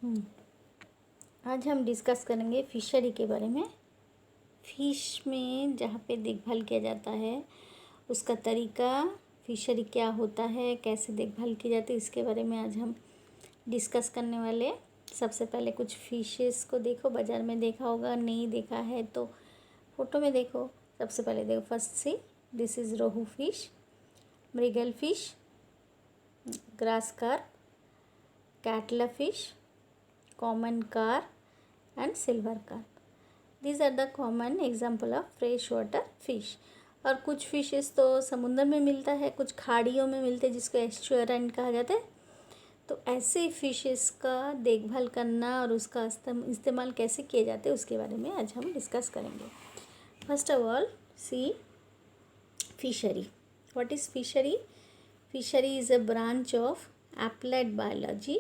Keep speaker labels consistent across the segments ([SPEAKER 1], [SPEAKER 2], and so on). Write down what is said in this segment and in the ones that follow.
[SPEAKER 1] हम्म, आज हम डिस्कस करेंगे फिशरी के बारे में। फ़िश में जहाँ पे देखभाल किया जाता है उसका तरीका, फिशरी क्या होता है, कैसे देखभाल की जाती है, इसके बारे में आज हम डिस्कस करने वाले। सबसे पहले कुछ फिशेस को देखो, बाज़ार में देखा होगा, नहीं देखा है तो फ़ोटो में देखो। सबसे पहले देखो, first see this is rohu fish, mrigal fish, grass carp, catla fish, common carp and silver carp. These are the common example of fresh water fish. और कुछ फिशेस तो समुद्र में मिलता है, कुछ खाड़ियों में मिलते हैं जिसको एस्चुअराइन कहा जाता है। तो ऐसे फिशेस का देखभाल करना और उसका इस्तेमाल कैसे किए जाते हैं उसके बारे में आज हम डिस्कस करेंगे। First of all see fishery. What is fishery? Fishery is a branch of applied biology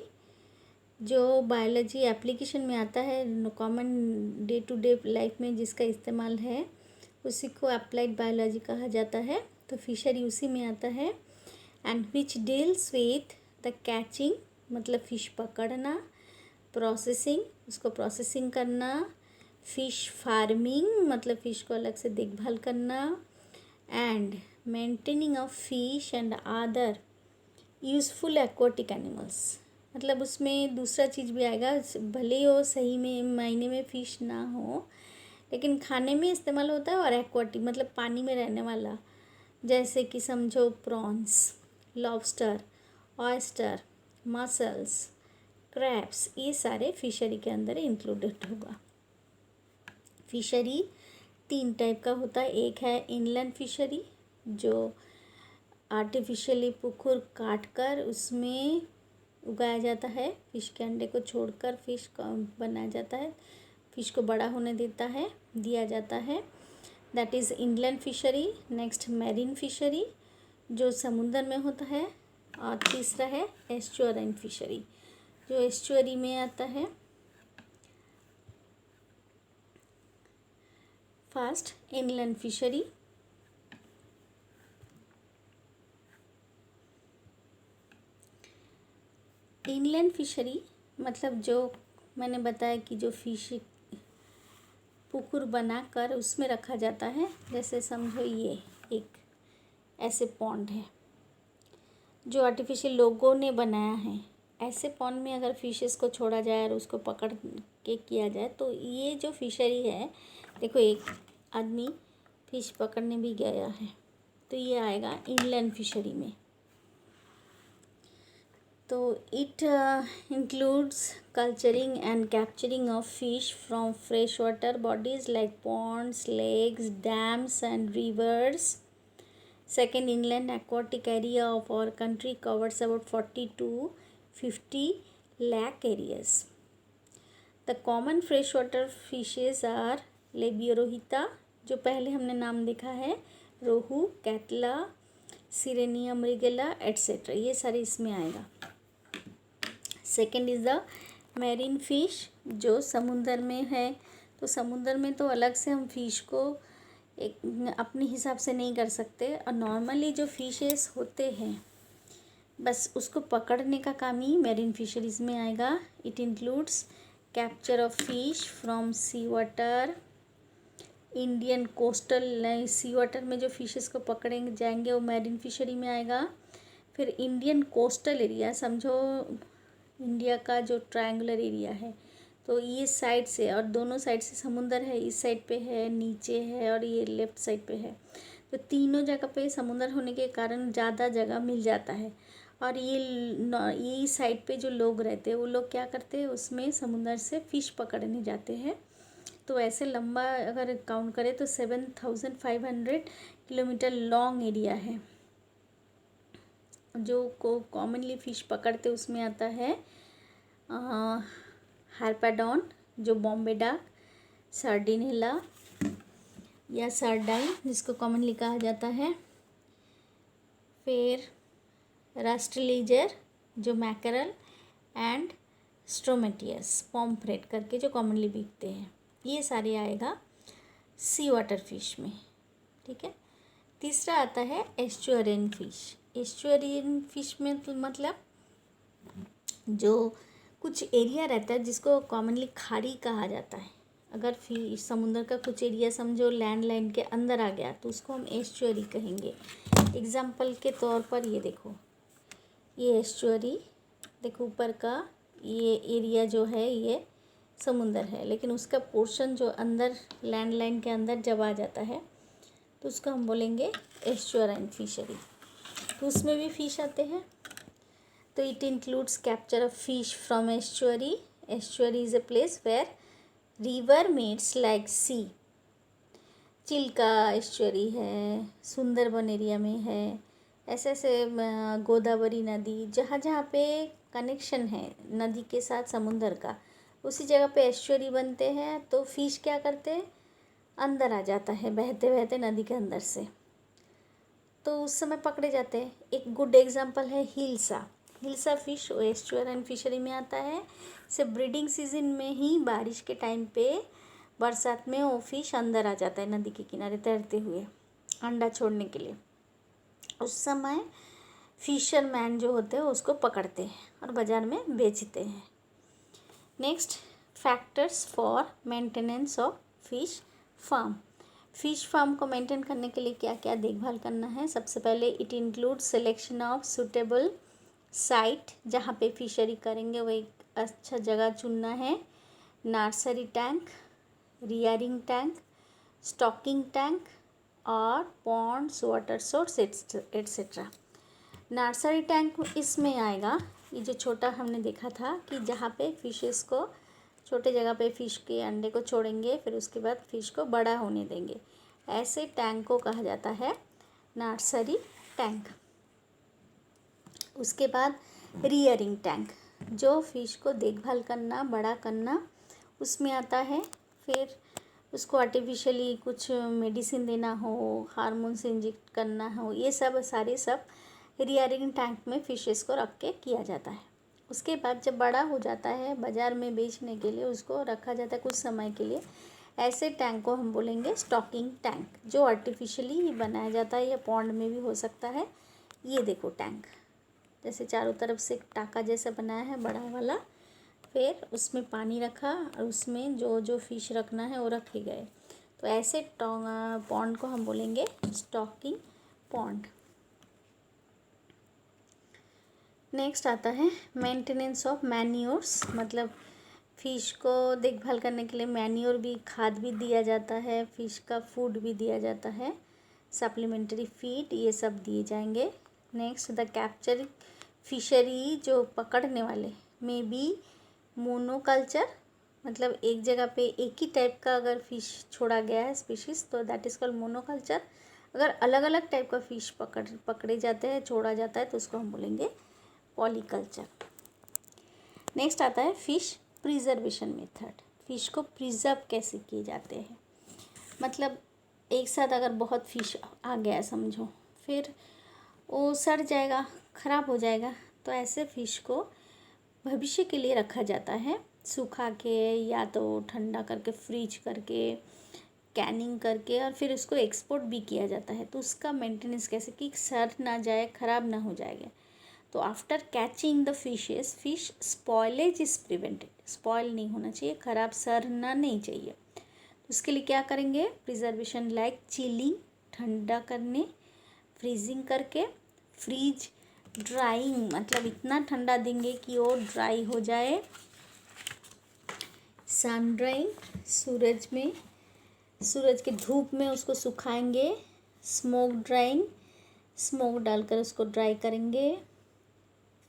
[SPEAKER 1] जो बायोलॉजी एप्लीकेशन में आता है, common day to day life में जिसका इस्तेमाल है उसी को अप्लाइड बायोलॉजी कहा जाता है। तो फिशरी उसी में आता है। And which deals with the catching मतलब फ़िश पकड़ना, प्रोसेसिंग उसको प्रोसेसिंग करना, फ़िश फार्मिंग मतलब फ़िश को अलग से देखभाल करना, and maintaining of fish and other useful aquatic animals. मतलब उसमें दूसरा चीज़ भी आएगा, भले ही वो सही में मायने में फ़िश ना हो लेकिन खाने में इस्तेमाल होता है, और एक्वाटिक मतलब पानी में रहने वाला, जैसे कि समझो prawns, lobster, oyster, muscles, crabs, ये सारे फिशरी के अंदर इंक्लूडेड होगा। फिशरी 3 टाइप का होता है। एक है इनलैंड फिशरी जो आर्टिफिशियली पुकुर काट कर उसमें उगाया जाता है, फ़िश के अंडे को छोड़कर फ़िश का बनाया जाता है, फ़िश को बड़ा होने दिया जाता है, that is inland fishery. Next marine fishery जो समुद्र में होता है, और तीसरा है एस्चुअराइन फिशरी जो एस्चुअरी में आता है। First inland fishery. Inland fishery मतलब जो मैंने बताया कि जो फिश पुकुर बनाकर उसमें रखा जाता है, जैसे समझो ये एक ऐसे पॉन्ड है जो आर्टिफिशियल लोगों ने बनाया है। ऐसे पॉन्ड में अगर फिशेस को छोड़ा जाए और उसको पकड़ के किया जाए तो ये जो फिशरी है, देखो एक आदमी फिश पकड़ने भी गया है, तो ये आएगा इनलैंड फिशरी में। तो it includes culturing and capturing of fish from freshwater bodies like ponds, lakes, dams and rivers. Second, inland aquatic area of our country covers about 40 to 50 lakh areas. The common freshwater fishes are लेबियोरोहिता जो पहले हमने नाम देखा है, रोहू, catla, सिरेनिया मृगेला etcetera, ये सारे इसमें आएगा। Second is the marine fish जो समुंदर में है। तो समुंदर में तो अलग से हम फ़िश को एक अपने हिसाब से नहीं कर सकते, और नॉर्मली जो फिशेस होते हैं बस उसको पकड़ने का काम ही मैरीन फिशरीज़ में आएगा। It includes capture of fish from sea water, Indian coastal sea water में जो फिशेस को पकड़ेंगे जाएंगे वो मैरीन फिशरी में आएगा। फिर इंडियन कोस्टल एरिया, समझो इंडिया का जो ट्रायंगुलर एरिया है, तो ये साइड से और दोनों साइड से समुंदर है, इस साइड पे है, नीचे है और ये लेफ़्ट साइड पे है। तो तीनों जगह पे समुंदर होने के कारण ज़्यादा जगह मिल जाता है। और ये साइड पे जो लोग रहते हैं वो लोग क्या करते हैं, उसमें समुंदर से फ़िश पकड़ने जाते हैं। तो ऐसे लंबा अगर काउंट करें तो 7500 किलोमीटर लॉन्ग एरिया है जो को कॉमनली फ़िश पकड़ते उसमें आता है हार्पाडॉन जो बॉम्बे डाक, सार्डिनेला या सार्डाइन जिसको कॉमनली कहा जाता है, फिर रास्ट्रलीजर जो मैकरल, एंड स्ट्रोमेटियस पॉम्फ्रेट करके जो कॉमनली बिकते हैं, ये सारे आएगा सी वाटर फिश में। ठीक है। तीसरा आता है एस्चुअरिन फिश। एस्चुअरिन फिश में तो मतलब जो कुछ एरिया रहता है जिसको कॉमनली खाड़ी कहा जाता है। अगर समुद्र का कुछ एरिया समझो लैंड लाइन के अंदर आ गया तो उसको हम एस्चुअरी कहेंगे। एग्जाम्पल के तौर पर ये देखो, ये एस्चुअरी देखो, ऊपर का ये एरिया जो है ये समुंदर है, लेकिन उसका पोर्शन जो अंदर लैंड लाइन के अंदर जब आ जाता है तो उसको हम बोलेंगे एस्चुअराइन फिशरी। तो उसमें भी फिश आते हैं। तो it includes capture of fish from estuary. Estuary is a place where river meets like sea. Chilka estuary है, सुंदरबन एरिया में है, ऐसे ऐसे गोदावरी नदी, जहाँ जहाँ पे कनेक्शन है नदी के साथ समुंदर का, उसी जगह पे एस्चुअरी बनते हैं। तो फिश क्या करते हैं, अंदर आ जाता है बहते बहते नदी के अंदर से, तो उस समय पकड़े जाते हैं। एक गुड एग्जांपल है हिल्सा। हिल्सा फिश एस्चुअराइन फिशरी में आता है। इसे ब्रीडिंग सीजन में ही, बारिश के टाइम पे, बरसात में वो फिश अंदर आ जाता है नदी के किनारे तैरते हुए अंडा छोड़ने के लिए। उस समय फिशरमैन जो होते हैं उसको पकड़ते हैं और बाज़ार में बेचते हैं। Next, factors for maintenance of fish farm. Fish farm को मेंटेन करने के लिए क्या क्या देखभाल करना है। सबसे पहले it include selection of suitable site, जहाँ पे फिशरी करेंगे वो एक अच्छा जगह चुनना है। Nursery tank, rearing tank, stocking tank और ponds, water source etcetera. Nursery tank इसमें आएगा, ये जो छोटा हमने देखा था कि जहाँ पे फिशेस को, छोटे जगह पे फ़िश के अंडे को छोड़ेंगे, फिर उसके बाद फ़िश को बड़ा होने देंगे, ऐसे टैंक को कहा जाता है नर्सरी टैंक। उसके बाद रियरिंग टैंक, जो फ़िश को देखभाल करना, बड़ा करना, उसमें आता है। फिर उसको आर्टिफिशियली कुछ मेडिसिन देना हो, हार्मोन्स इंजेक्ट करना हो, ये सब सारे सब रियरिंग टैंक में फ़िशेस को रख के किया जाता है। उसके बाद जब बड़ा हो जाता है, बाज़ार में बेचने के लिए उसको रखा जाता है कुछ समय के लिए। ऐसे टैंक को हम बोलेंगे स्टॉकिंग टैंक, जो आर्टिफिशियली ही बनाया जाता है या पॉन्ड में भी हो सकता है। ये देखो टैंक, जैसे चारों तरफ से टाका जैसा बनाया है बड़ा वाला, फिर उसमें पानी रखा और उसमें जो जो फिश रखना है वो रखे गए। तो ऐसे पॉन्ड को हम बोलेंगे स्टॉकिंग पॉन्ड। नेक्स्ट आता है मेंटेनेंस ऑफ मैन्योर्स, मतलब फ़िश को देखभाल करने के लिए मैन्योर भी, खाद भी दिया जाता है, फ़िश का फूड भी दिया जाता है, सप्लीमेंट्री फीड, ये सब दिए जाएंगे। नेक्स्ट, द कैप्चर फिशरी, जो पकड़ने वाले में भी मोनोकल्चर, मतलब एक जगह पे एक ही टाइप का अगर फ़िश छोड़ा गया है स्पीशीज़, तो दैट इज़ कॉल्ड मोनोकल्चर। अगर अलग अलग टाइप का फ़िश पकड़े जाते हैं, छोड़ा जाता है, तो उसको हम बोलेंगे पॉलीकल्चर। नेक्स्ट आता है फिश प्रिजर्वेशन मेथड। फ़िश को प्रिजर्व कैसे किए जाते हैं, मतलब एक साथ अगर बहुत फ़िश आ गया समझो, फिर वो सड़ जाएगा, ख़राब हो जाएगा, तो ऐसे फ़िश को भविष्य के लिए रखा जाता है, सुखा के या तो ठंडा करके, फ्रीज करके, कैनिंग करके, और फिर उसको एक्सपोर्ट भी किया जाता है। तो उसका मेंटेनेंस कैसे कि सड़ ना जाए, ख़राब ना हो जाएगा। तो after catching the fishes, fish spoilage is prevented, spoil नहीं होना चाहिए, ख़राब सड़ना नहीं चाहिए। उसके लिए क्या करेंगे, प्रिजर्वेशन लाइक चिलिंग, ठंडा करने, फ्रीजिंग करके, फ्रीज ड्राइंग, मतलब इतना ठंडा देंगे कि वो ड्राई हो जाए, सन ड्राइंग, सूरज के धूप में उसको सुखाएंगे, स्मोक ड्राइंग, स्मोक डालकर उसको ड्राई करेंगे,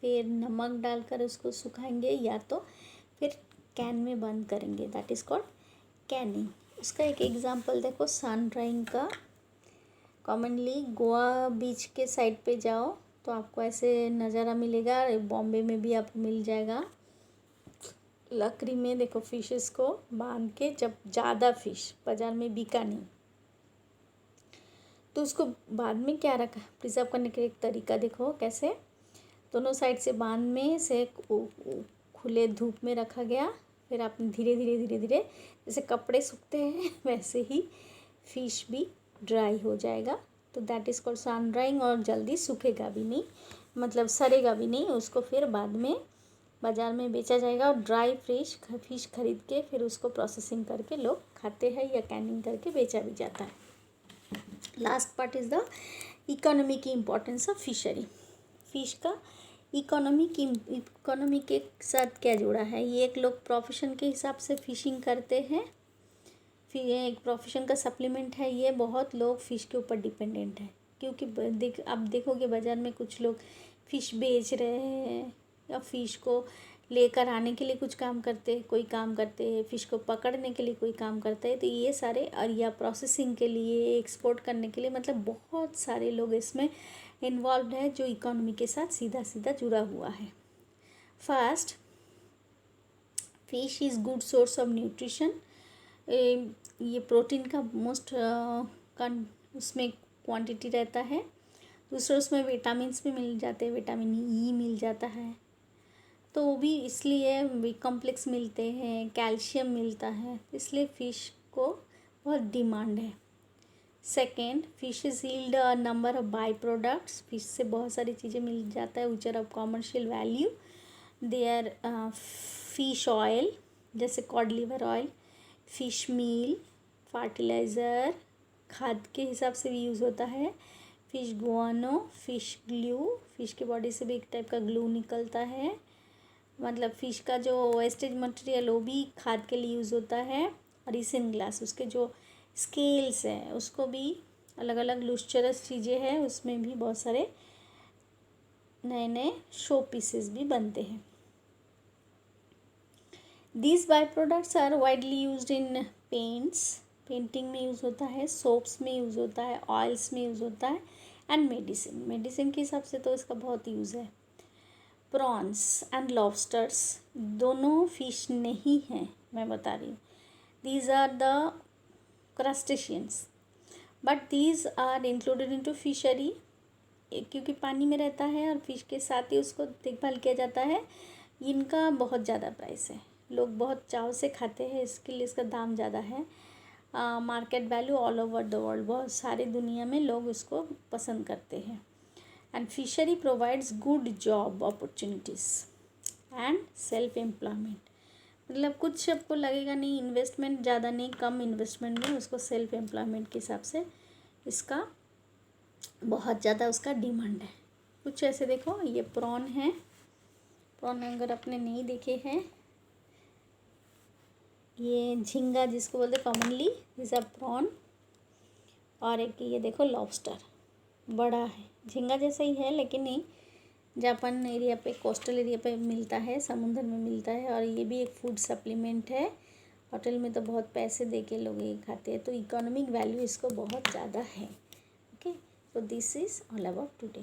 [SPEAKER 1] फिर नमक डालकर उसको सुखाएंगे, या तो फिर कैन में बंद करेंगे, दैट इज़ कॉल्ड कैनिंग। उसका एक एग्जांपल देखो सन ड्राइंग का। कॉमनली गोवा बीच के साइड पे जाओ तो आपको ऐसे नज़ारा मिलेगा, बॉम्बे में भी आपको मिल जाएगा। लकड़ी में देखो फिशेस को बांध के, जब ज़्यादा फिश बाज़ार में बिका नहीं तो उसको बाद में क्या रखा, प्रिजर्व करने का एक तरीका देखो कैसे, दोनों साइड से बांध में से खुले धूप में रखा गया, फिर आपने धीरे धीरे जैसे कपड़े सूखते हैं वैसे ही फ़िश भी ड्राई हो जाएगा। तो that is called sun drying, और जल्दी सूखेगा भी नहीं, मतलब सड़ेगा भी नहीं, उसको फिर बाद में बाज़ार में बेचा जाएगा और ड्राई फिश खरीद के फिर उसको प्रोसेसिंग करके लोग खाते हैं या कैनिंग करके बेचा भी जाता है। Last part is the economy की इम्पोर्टेंस ऑफ फिशरी। फिश का इकोनॉमी के साथ क्या जुड़ा है? ये एक लोग प्रोफेशन के हिसाब से फ़िशिंग करते हैं, फिर ये एक प्रोफेशन का सप्लीमेंट है। ये बहुत लोग फ़िश के ऊपर डिपेंडेंट है, क्योंकि आप देखोगे बाज़ार में कुछ लोग फ़िश बेच रहे हैं या फ़िश को लेकर आने के लिए कुछ काम करते हैं, कोई काम करते हैं, फ़िश को पकड़ने के लिए कोई काम करता है। तो ये सारे और या प्रोसेसिंग के लिए, एक्सपोर्ट करने के लिए, मतलब बहुत सारे लोग इसमें इन्वॉल्व है जो इकोनॉमी के साथ सीधा सीधा जुड़ा हुआ है। First, fish is good source of nutrition. ये प्रोटीन का मोस्ट उसमें क्वांटिटी रहता है। दूसरा, उसमें विटामिन्स भी मिल जाते हैं, विटामिन ई मिल जाता है, तो वो भी इसलिए बी कॉम्प्लेक्स मिलते हैं, कैल्शियम मिलता है, इसलिए फ़िश को बहुत डिमांड है। Second, fishes yield a number of by products. Fish से बहुत सारी चीज़ें मिल जाता है which are of commercial value. There fish oil, जैसे cod liver oil, fish meal, fertiliser, खाद के हिसाब से भी यूज़ होता है। Fish guano, fish glue, fish की बॉडी से भी एक टाइप का ग्लू निकलता है, मतलब फ़िश का जो वेस्टेज मटेरियल वो भी खाद के लिए यूज़ होता है। और इसिन ग्लास, उसके जो स्केल्स हैं उसको भी अलग अलग लुस्चरस चीज़ें हैं, उसमें भी बहुत सारे नए नए शो पीसेस भी बनते हैं। These by products are widely used in paints, painting में यूज़ होता है, सोप्स में यूज़ होता है, ऑयल्स में यूज़ होता है, एंड मेडिसिन के हिसाब से तो इसका बहुत यूज़ है। प्रॉन्स एंड लॉबस्टर्स दोनों फिश नहीं हैं, मैं बता रही हूँ। These are the crustaceans, but these are included into fishery, क्योंकि पानी में रहता है और फिश के साथ ही उसको देखभाल किया जाता है। इनका बहुत ज़्यादा प्राइस है, लोग बहुत चाव से खाते हैं, इसके लिए इसका दाम ज़्यादा है। Market value all over the world, बहुत सारी दुनिया में लोग इसको पसंद करते हैं। And fishery provides good job opportunities and self employment, मतलब कुछ आपको लगेगा नहीं इन्वेस्टमेंट ज़्यादा नहीं, कम इन्वेस्टमेंट में उसको सेल्फ एम्प्लॉयमेंट के हिसाब से इसका बहुत ज़्यादा उसका डिमांड है। कुछ ऐसे देखो, ये प्रॉन है, प्रॉन अगर आपने नहीं देखे हैं, ये झींगा जिसको बोलते हैं कॉमनली, दिस आर प्रॉन। और एक ये देखो लॉबस्टर, बड़ा है, झींगा जैसा ही है लेकिन नहीं, जापान एरिया पे, कोस्टल एरिया पे मिलता है, समुद्र में मिलता है। और ये भी एक फूड सप्लीमेंट है, होटल में तो बहुत पैसे दे के लोग ये खाते हैं, तो इकोनॉमिक वैल्यू इसको बहुत ज़्यादा है। Okay, so this is all about today.